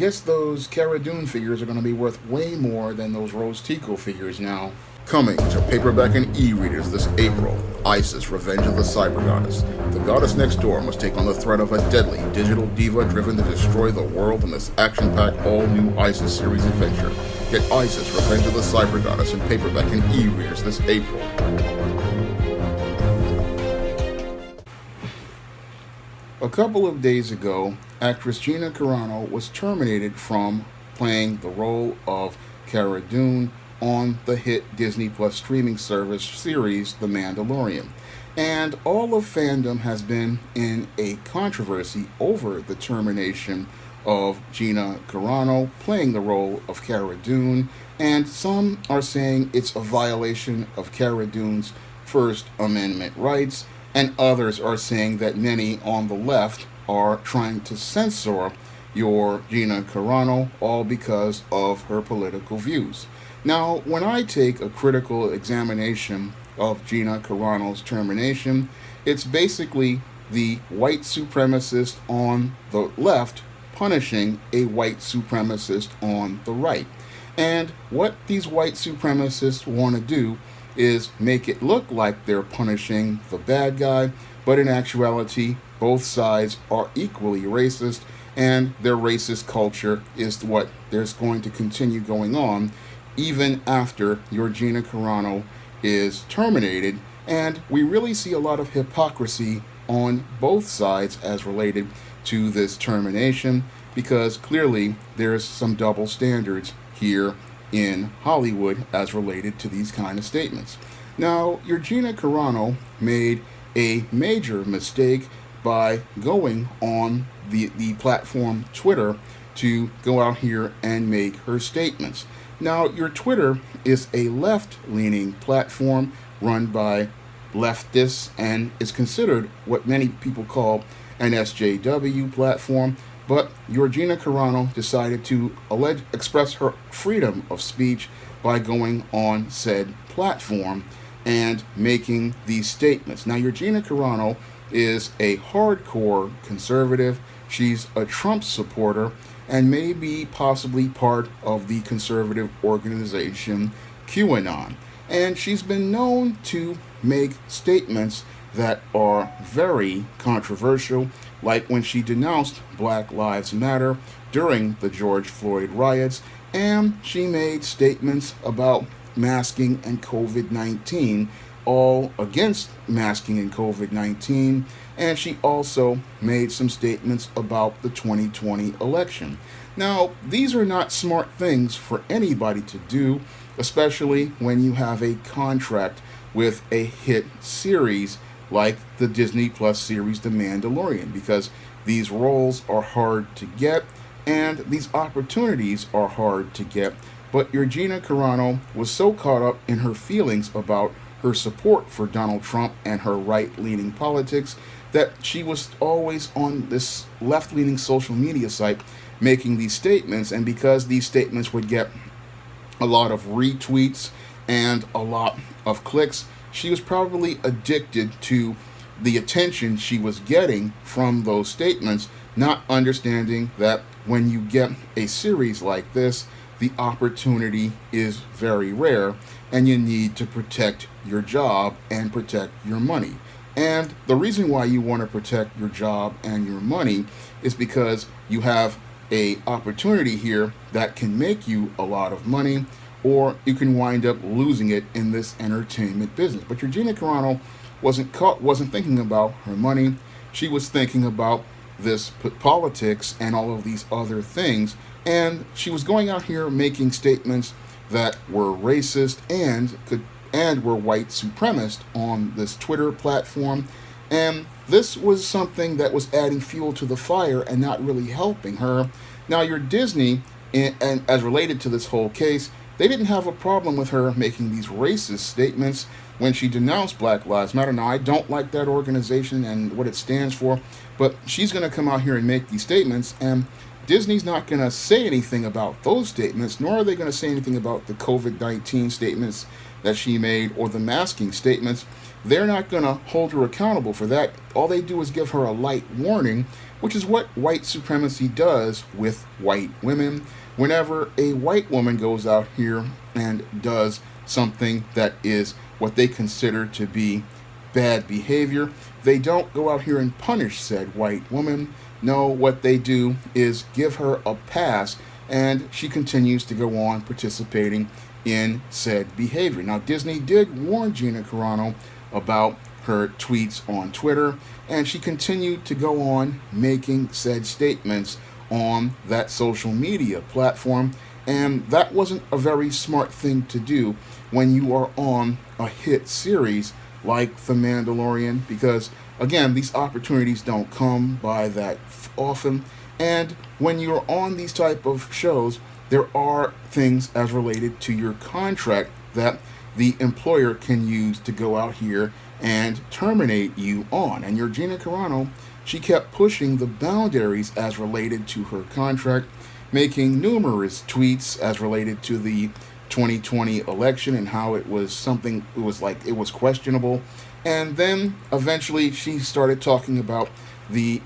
Guess those Cara Dune figures are going to be worth way more than those Rose Tico figures now. Coming to paperback and e-readers this April, Isis, Revenge of the Cyber Goddess. The goddess next door must take on the threat of a deadly digital diva driven to destroy the world in this action-packed all-new Isis series adventure. Get Isis, Revenge of the Cyber Goddess in paperback and e-readers this April. A couple of days ago, actress Gina Carano was terminated from playing the role of Cara Dune on the hit Disney Plus streaming service series The Mandalorian. And all of fandom has been in a controversy over the termination of Gina Carano playing the role of Cara Dune, and some are saying it's a violation of Cara Dune's First Amendment rights, and others are saying that many on the left are trying to censor your Gina Carano, all because of her political views. Now, when I take a critical examination of Gina Carano's termination, it's basically the white supremacist on the left punishing a white supremacist on the right. And what these white supremacists want to do is make it look like they're punishing the bad guy, but in actuality, both sides are equally racist, and their racist culture is what there's going to continue going on even after your Gina Carano is terminated. And we really see a lot of hypocrisy on both sides as related to this termination, because clearly there's some double standards here in Hollywood as related to these kind of statements. Now, your Gina Carano made a major mistake by going on the platform Twitter to go out here and make her statements. Now, your Twitter is a left-leaning platform run by leftists and is considered what many people call an SJW platform, but your Gina Carano decided to express her freedom of speech by going on said platform and making these statements. Now, your Gina Carano is a hardcore conservative. She's a Trump supporter and may be possibly part of the conservative organization QAnon. And she's been known to make statements that are very controversial, like when she denounced Black Lives Matter during the George Floyd riots, and she made statements about masking and COVID-19, all against masking and COVID-19, and she also made some statements about the 2020 election. Now, these are not smart things for anybody to do, especially when you have a contract with a hit series like the Disney Plus series The Mandalorian, because these roles are hard to get and these opportunities are hard to get. But your Gina Carano was so caught up in her feelings about her support for Donald Trump and her right-leaning politics that she was always on this left-leaning social media site making these statements. And because these statements would get a lot of retweets and a lot of clicks, she was probably addicted to the attention she was getting from those statements, not understanding that when you get a series like this, the opportunity is very rare and you need to protect your job and protect your money. And the reason why you want to protect your job and your money is because you have a opportunity here that can make you a lot of money, or you can wind up losing it in this entertainment business. But your Gina Carano wasn't thinking about her money. She was thinking about this politics and all of these other things, and she was going out here making statements that were racist and were white supremacist on this Twitter platform. And this was something that was adding fuel to the fire and not really helping her. Now, your Disney, and as related to this whole case, they didn't have a problem with her making these racist statements when she denounced Black Lives Matter. Now, I don't like that organization and what it stands for, but she's going to come out here and make these statements, and Disney's not going to say anything about those statements, nor are they going to say anything about the COVID-19 statements that she made or the masking statements. They're not going to hold her accountable for that. All they do is give her a light warning which is what white supremacy does with white women. Whenever a white woman goes out here and does something that is what they consider to be bad behavior, they don't go out here and punish said white woman. No, what they do is give her a pass, and she continues to go on participating in said behavior. Now, Disney did warn Gina Carano about her tweets on Twitter, and she continued to go on making said statements on that social media platform, and that wasn't a very smart thing to do when you are on a hit series like The Mandalorian, because again, these opportunities don't come by that often, and when you're on these type of shows, there are things as related to your contract that the employer can use to go out here and terminate you on. And your Gina Carano, she kept pushing the boundaries as related to her contract, making numerous tweets as related to the 2020 election and how it was something, it was questionable. And then eventually she started talking about the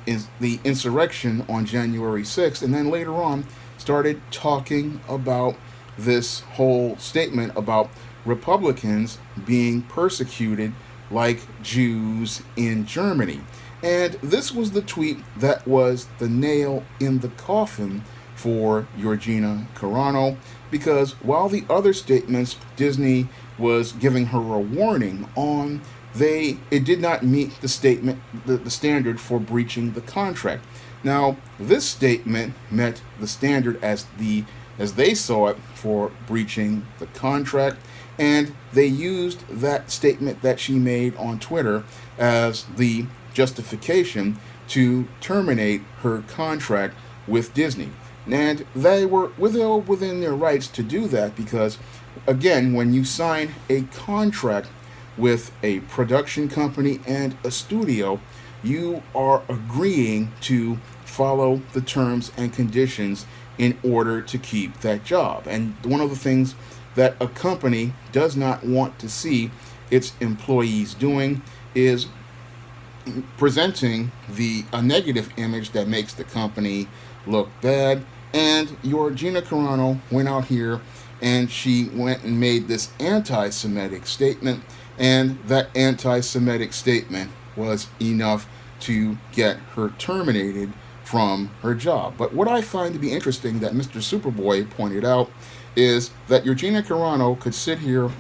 insurrection on January 6th, and then later on started talking about this whole statement about Republicans being persecuted like Jews in Germany. And this was the tweet that was the nail in the coffin for your Gina Carano, because while the other statements Disney was giving her a warning on, it did not meet the statement, the standard for breaching the contract. Now, this statement met the standard as they saw it for breaching the contract, and they used that statement that she made on Twitter as the justification to terminate her contract with Disney. And they were well within their rights to do that, because, again, when you sign a contract with a production company and a studio, you are agreeing to follow the terms and conditions in order to keep that job. And one of the things that a company does not want to see its employees doing is presenting a negative image that makes the company look bad. And your Gina Carano went out here and she went and made this anti-Semitic statement, and that anti-Semitic statement was enough to get her terminated from her job. But what I find to be interesting that Mr. Superboy pointed out is that your Gina Carano could sit here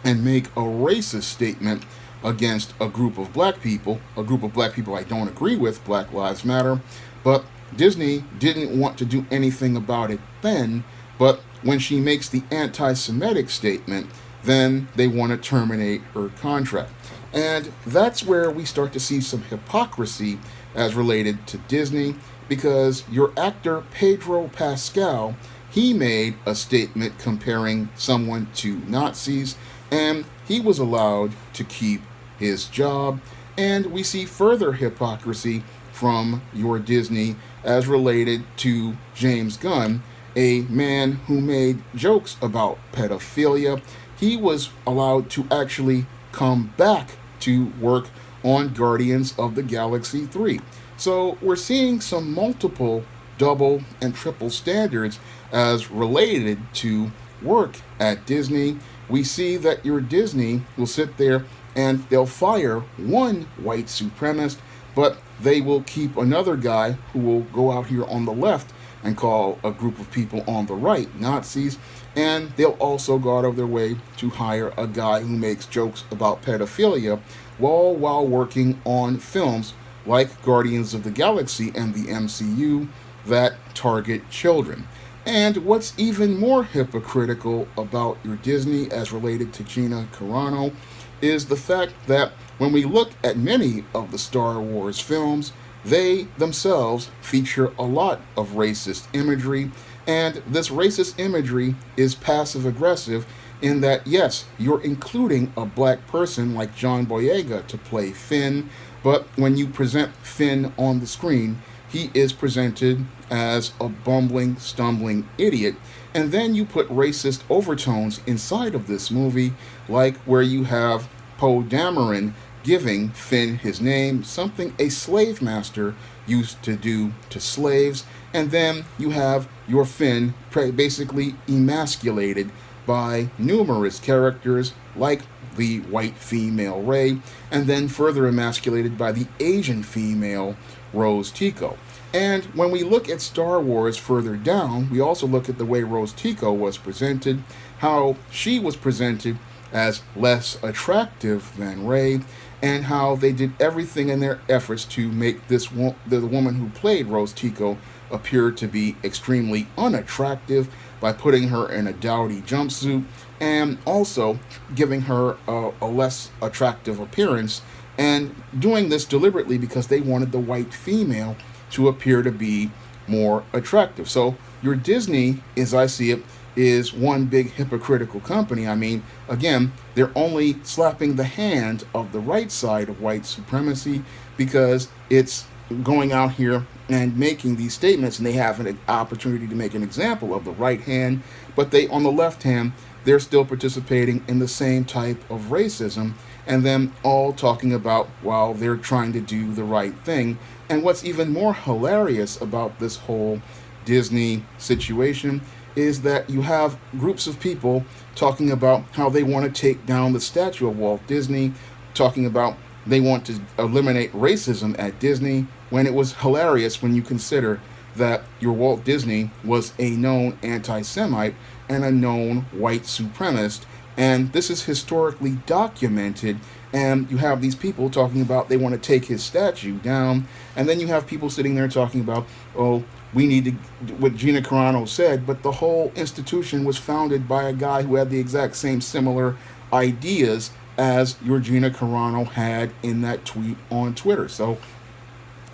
and make a racist statement against a group of black people I don't agree with, Black Lives Matter, but Disney didn't want to do anything about it then, but when she makes the anti-Semitic statement, then they want to terminate her contract. And that's where we start to see some hypocrisy as related to Disney, because your actor Pedro Pascal, he made a statement comparing someone to Nazis, and he was allowed to keep his job. And we see further hypocrisy from your Disney as related to James Gunn, a man who made jokes about pedophilia. He was allowed to actually come back to work on Guardians of the Galaxy 3. So we're seeing some multiple double and triple standards as related to work at Disney. We see that your Disney will sit there and they'll fire one white supremacist, but they will keep another guy who will go out here on the left and call a group of people on the right Nazis, and they'll also go out of their way to hire a guy who makes jokes about pedophilia while working on films like Guardians of the Galaxy and the MCU that target children. And what's even more hypocritical about your Disney as related to Gina Carano is the fact that when we look at many of the Star Wars films, they themselves feature a lot of racist imagery, and this racist imagery is passive-aggressive in that, yes, you're including a black person like John Boyega to play Finn, but when you present Finn on the screen, he is presented as a bumbling, stumbling idiot, and then you put racist overtones inside of this movie, like where you have Poe Dameron giving Finn his name, something a slave master used to do to slaves. And then you have your Finn basically emasculated by numerous characters like the white female Rey, and then further emasculated by the Asian female Rose Tico. And when we look at Star Wars further down, we also look at the way Rose Tico was presented, how she was presented as less attractive than Rey, and how they did everything in their efforts to make the woman who played Rose Tico appear to be extremely unattractive by putting her in a dowdy jumpsuit and also giving her a less attractive appearance, and doing this deliberately because they wanted the white female to appear to be more attractive. So your Disney, as I see it, is one big hypocritical company. I mean, again, they're only slapping the hand of the right side of white supremacy because it's going out here and making these statements, and they have an opportunity to make an example of the right hand, but they, on the left hand, they're still participating in the same type of racism, and then all talking about while they're trying to do the right thing. And what's even more hilarious about this whole Disney situation is that you have groups of people talking about how they want to take down the statue of Walt Disney, talking about they want to eliminate racism at Disney, when it was hilarious when you consider that your Walt Disney was a known anti-Semite and a known white supremacist. And this is historically documented, and you have these people talking about they want to take his statue down, and then you have people sitting there talking about, oh, we need to, what Gina Carano said, but the whole institution was founded by a guy who had the exact same similar ideas as your Gina Carano had in that tweet on Twitter. So,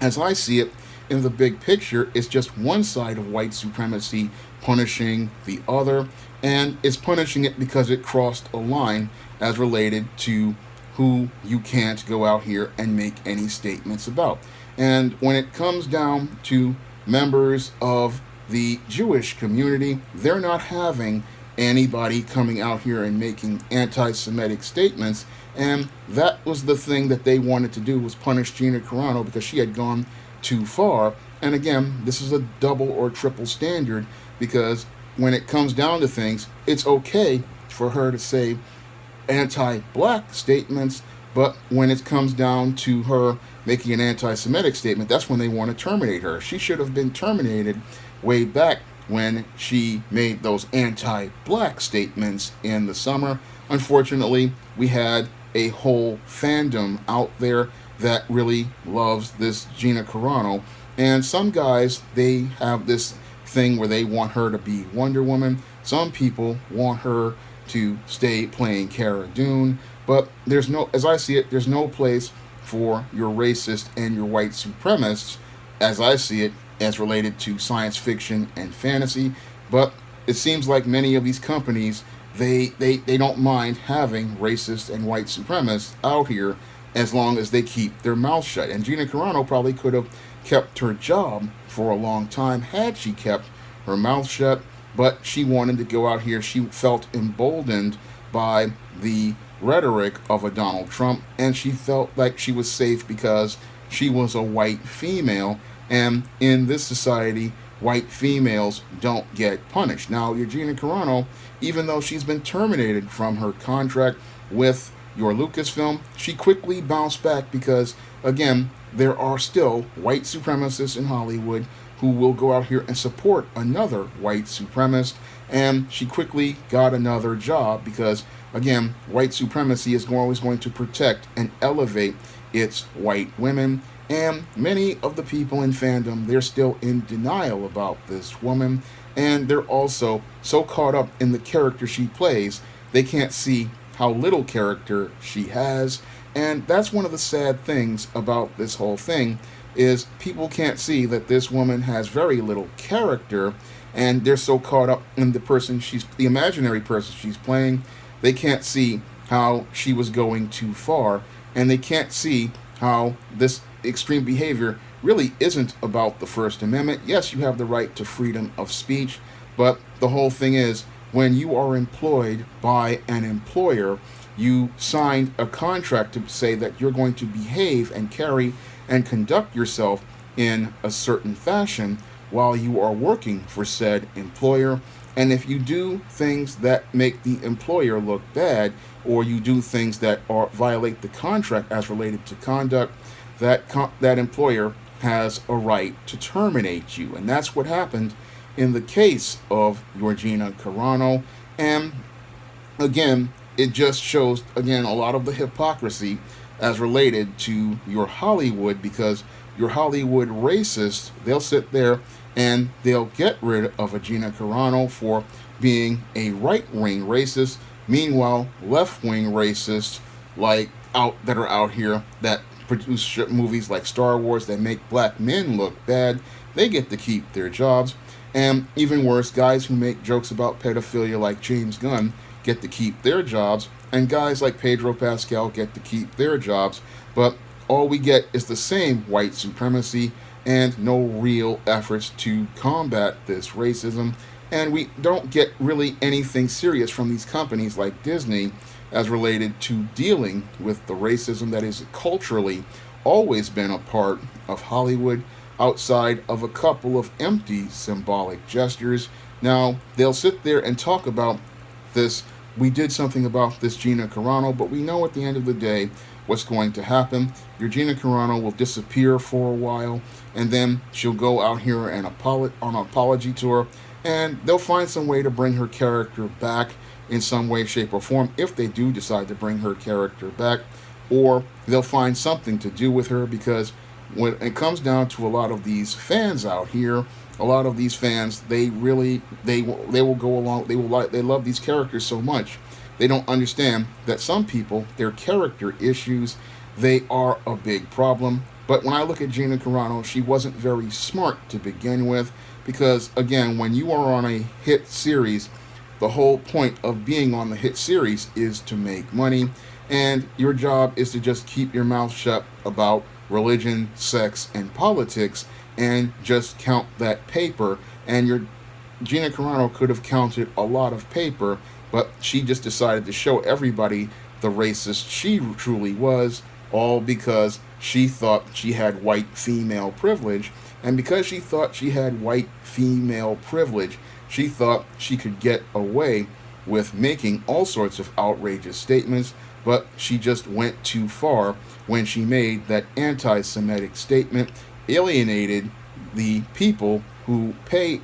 as I see it, in the big picture, it's just one side of white supremacy punishing the other, and it's punishing it because it crossed a line as related to who you can't go out here and make any statements about. And when it comes down to members of the Jewish community, they're not having anybody coming out here and making anti-Semitic statements, and that was the thing that they wanted to do, was punish Gina Carano because she had gone too far. And again, this is a double or triple standard, because when it comes down to things, it's okay for her to say anti-black statements, but when it comes down to her making an anti-Semitic statement, that's when they want to terminate her. She should have been terminated way back when she made those anti-black statements in the summer. Unfortunately, we had a whole fandom out there that really loves this Gina Carano, and some guys, they have this thing where they want her to be Wonder Woman. Some people want her to stay playing Cara Dune, but there's no, as I see it, there's no place for your racist and your white supremacists, as I see it, as related to science fiction and fantasy. But it seems like many of these companies, they don't mind having racist and white supremacists out here as long as they keep their mouth shut. And Gina Carano probably could have kept her job for a long time had she kept her mouth shut, but she wanted to go out here. She felt emboldened by the rhetoric of a Donald Trump, and she felt like she was safe because she was a white female, and in this society, white females don't get punished. Now, your Gina Carano, even though she's been terminated from her contract with your Lucasfilm, she quickly bounced back because, again, there are still white supremacists in Hollywood who will go out here and support another white supremacist, and she quickly got another job because, again, white supremacy is always going to protect and elevate its white women. And many of the people in fandom, they're still in denial about this woman, and they're also so caught up in the character she plays, they can't see how little character she has. And that's one of the sad things about this whole thing, is people can't see that this woman has very little character, and they're so caught up in the imaginary person she's playing, they can't see how she was going too far, and they can't see how this extreme behavior really isn't about the First Amendment. Yes, you have the right to freedom of speech, but the whole thing is, when you are employed by an employer, you signed a contract to say that you're going to behave and carry and conduct yourself in a certain fashion while you are working for said employer. And if you do things that make the employer look bad, or you do things that violate the contract as related to conduct, that employer has a right to terminate you. And that's what happened in the case of your Gina Carano. And again, it just shows, again, a lot of the hypocrisy as related to your Hollywood, because your Hollywood racists, they'll sit there and they'll get rid of a Gina Carano for being a right-wing racist. Meanwhile, left-wing racists that are out here that produce movies like Star Wars that make black men look bad, they get to keep their jobs. And even worse, guys who make jokes about pedophilia like James Gunn get to keep their jobs, and guys like Pedro Pascal get to keep their jobs. But all we get is the same white supremacy and no real efforts to combat this racism. And we don't get really anything serious from these companies like Disney as related to dealing with the racism that is culturally always been a part of Hollywood, outside of a couple of empty symbolic gestures. Now, they'll sit there and talk about this. We did something about this Gina Carano, but we know at the end of the day what's going to happen. Your Gina Carano will disappear for a while, and then she'll go out here and on an apology tour, and they'll find some way to bring her character back in some way, shape, or form, if they do decide to bring her character back, or they'll find something to do with her, because when it comes down to a lot of these fans out here, a lot of these fans, they will go along, they love these characters so much, they don't understand that some people, their character issues, they are a big problem. But when I look at Gina Carano, she wasn't very smart to begin with, because again, when you are on a hit series, the whole point of being on the hit series is to make money, and your job is to just keep your mouth shut about religion, sex, and politics, and just count that paper. And your Gina Carano could have counted a lot of paper, but she just decided to show everybody the racist she truly was, all because she thought she had white female privilege. And because she thought she had white female privilege, she thought she could get away with making all sorts of outrageous statements, but she just went too far when she made that anti-Semitic statement, alienated the people who sign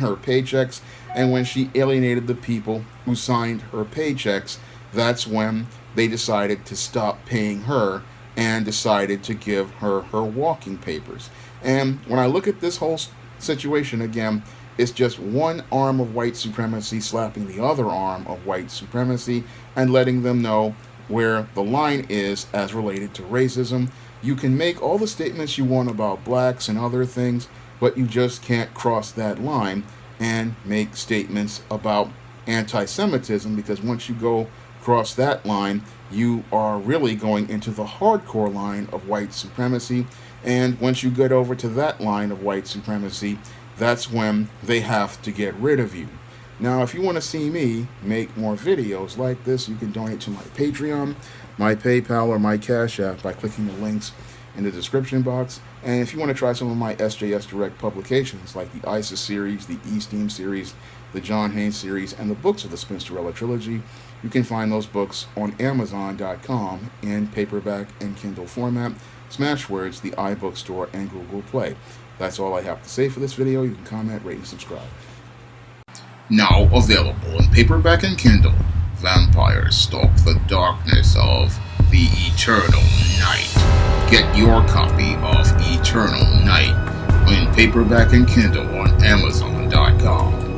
her paychecks, and when she alienated the people who signed her paychecks, that's when they decided to stop paying her and decided to give her her walking papers. And when I look at this whole situation again, it's just one arm of white supremacy slapping the other arm of white supremacy and letting them know where the line is as related to racism. You can make all the statements you want about blacks and other things, but you just can't cross that line and make statements about anti-Semitism, because once you go cross that line, you are really going into the hardcore line of white supremacy. And once you get over to that line of white supremacy, that's when they have to get rid of you. Now, if you want to see me make more videos like this, you can donate to my Patreon, my PayPal, or my Cash App by clicking the links in the description box. And if you want to try some of my SJS Direct publications, like the ISIS series, the E-Steam series, the John Haynes series, and the books of the Spinsterella trilogy, you can find those books on Amazon.com in paperback and Kindle format, Smashwords, the iBookstore, and Google Play. That's all I have to say for this video. You can comment, rate, and subscribe. Now available in paperback and Kindle, Vampires Stalk the Darkness of the Eternal Night. Get your copy of Eternal Night in paperback and Kindle on Amazon.com.